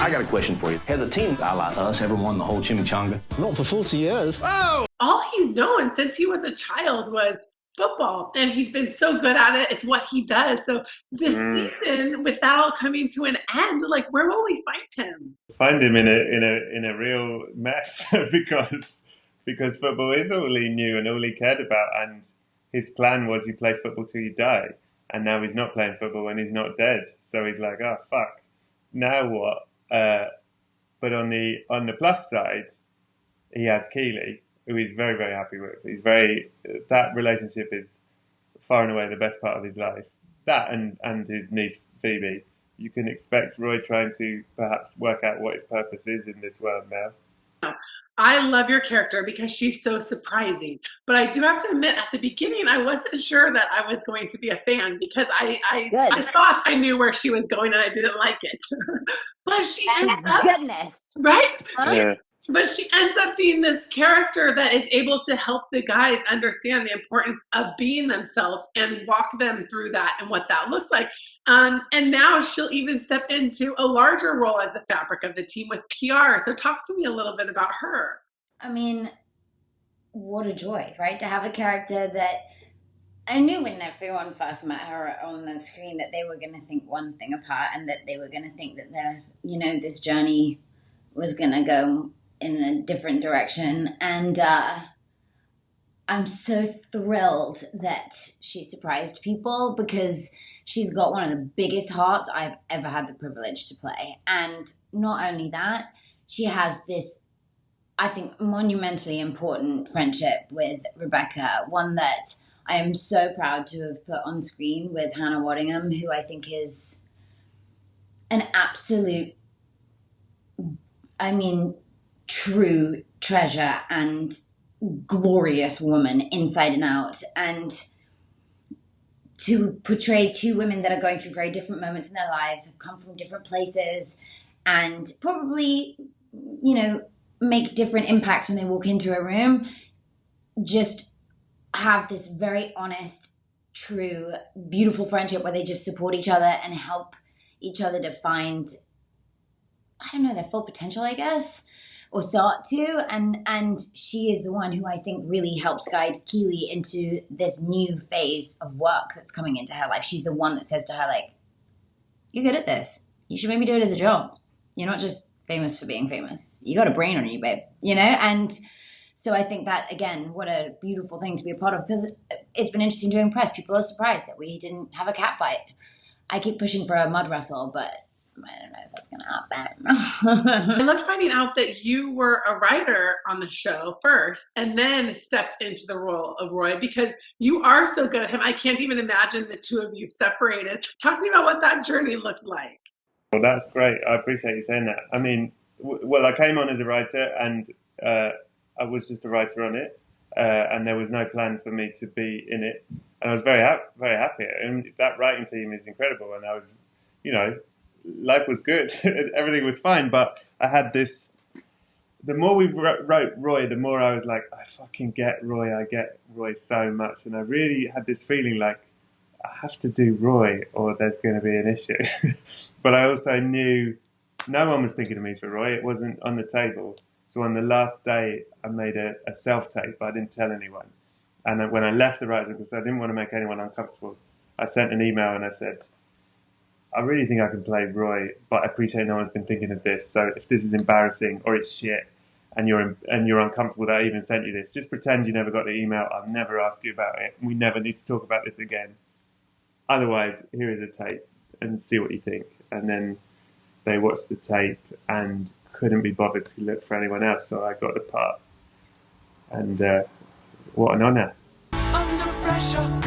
I got a question for you. Has a team a la us ever won the whole chimichanga? Not for 40 years. Oh! All he's known since he was a child was football, and he's been so good at it. It's what he does. So this season, with that all coming to an end, like, where will we find him? Find him in a real mess because football is all he knew and all he cared about, and his plan was you play football till you die. And now he's not playing football and he's not dead. So he's like, oh fuck, now what? But on the plus side, he has Keely, who he's very, very happy with. That relationship is far and away the best part of his life. That and his niece Phoebe. You can expect Roy trying to perhaps work out what his purpose is in this world now. I love your character because she's so surprising. But I do have to admit, at the beginning, I wasn't sure that I was going to be a fan because I thought I knew where she was going and I didn't like it. But she ends up, right? Yeah. But she ends up being this character that is able to help the guys understand the importance of being themselves and walk them through that and what that looks like. And now she'll even step into a larger role as the fabric of the team with PR. So talk to me a little bit about her. I mean, what a joy, right? To have a character that I knew when everyone first met her on the screen that they were going to think one thing of her and that they were going to think that this journey was going to go in a different direction. And I'm so thrilled that she surprised people because she's got one of the biggest hearts I've ever had the privilege to play. And not only that, she has this, I think, monumentally important friendship with Rebecca, one that I am so proud to have put on screen with Hannah Waddingham, who I think is an absolute, true treasure and glorious woman inside and out. And to portray two women that are going through very different moments in their lives, have come from different places, and probably, make different impacts when they walk into a room, just have this very honest, true, beautiful friendship where they just support each other and help each other to find, their full potential, I guess, or start to. And she is the one who I think really helps guide Keely into this new phase of work that's coming into her life. She's the one that says to her, like, you're good at this. You should maybe do it as a job. You're not just famous for being famous. You got a brain on you, babe, And so I think that, again, what a beautiful thing to be a part of, because it's been interesting doing press. People are surprised that we didn't have a cat fight. I keep pushing for a mud wrestle, but I don't know if that's going to happen. I loved finding out that you were a writer on the show first and then stepped into the role of Roy because you are so good at him. I can't even imagine the two of you separated. Talk to me about what that journey looked like. Well, that's great. I appreciate you saying that. I mean, I came on as a writer and I was just a writer on it. And there was no plan for me to be in it. And I was very happy. And that writing team is incredible. And I was, life was good. Everything was fine. But I had this, the more we wrote Roy, the more I was like, I fucking get Roy. I get Roy so much. And I really had this feeling like, I have to do Roy or there's going to be an issue. But I also knew no one was thinking of me for Roy. It wasn't on the table. So on the last day, I made a self-tape, but I didn't tell anyone. And when I left the writer's room, because I didn't want to make anyone uncomfortable, I sent an email and I said, I really think I can play Roy, but I appreciate no one's been thinking of this. So if this is embarrassing or it's shit and you're uncomfortable that I even sent you this, just pretend you never got the email. I'll never ask you about it. We never need to talk about this again. Otherwise, here is a tape and see what you think. And then they watched the tape and couldn't be bothered to look for anyone else, so I got the part. And what an honour. Under pressure.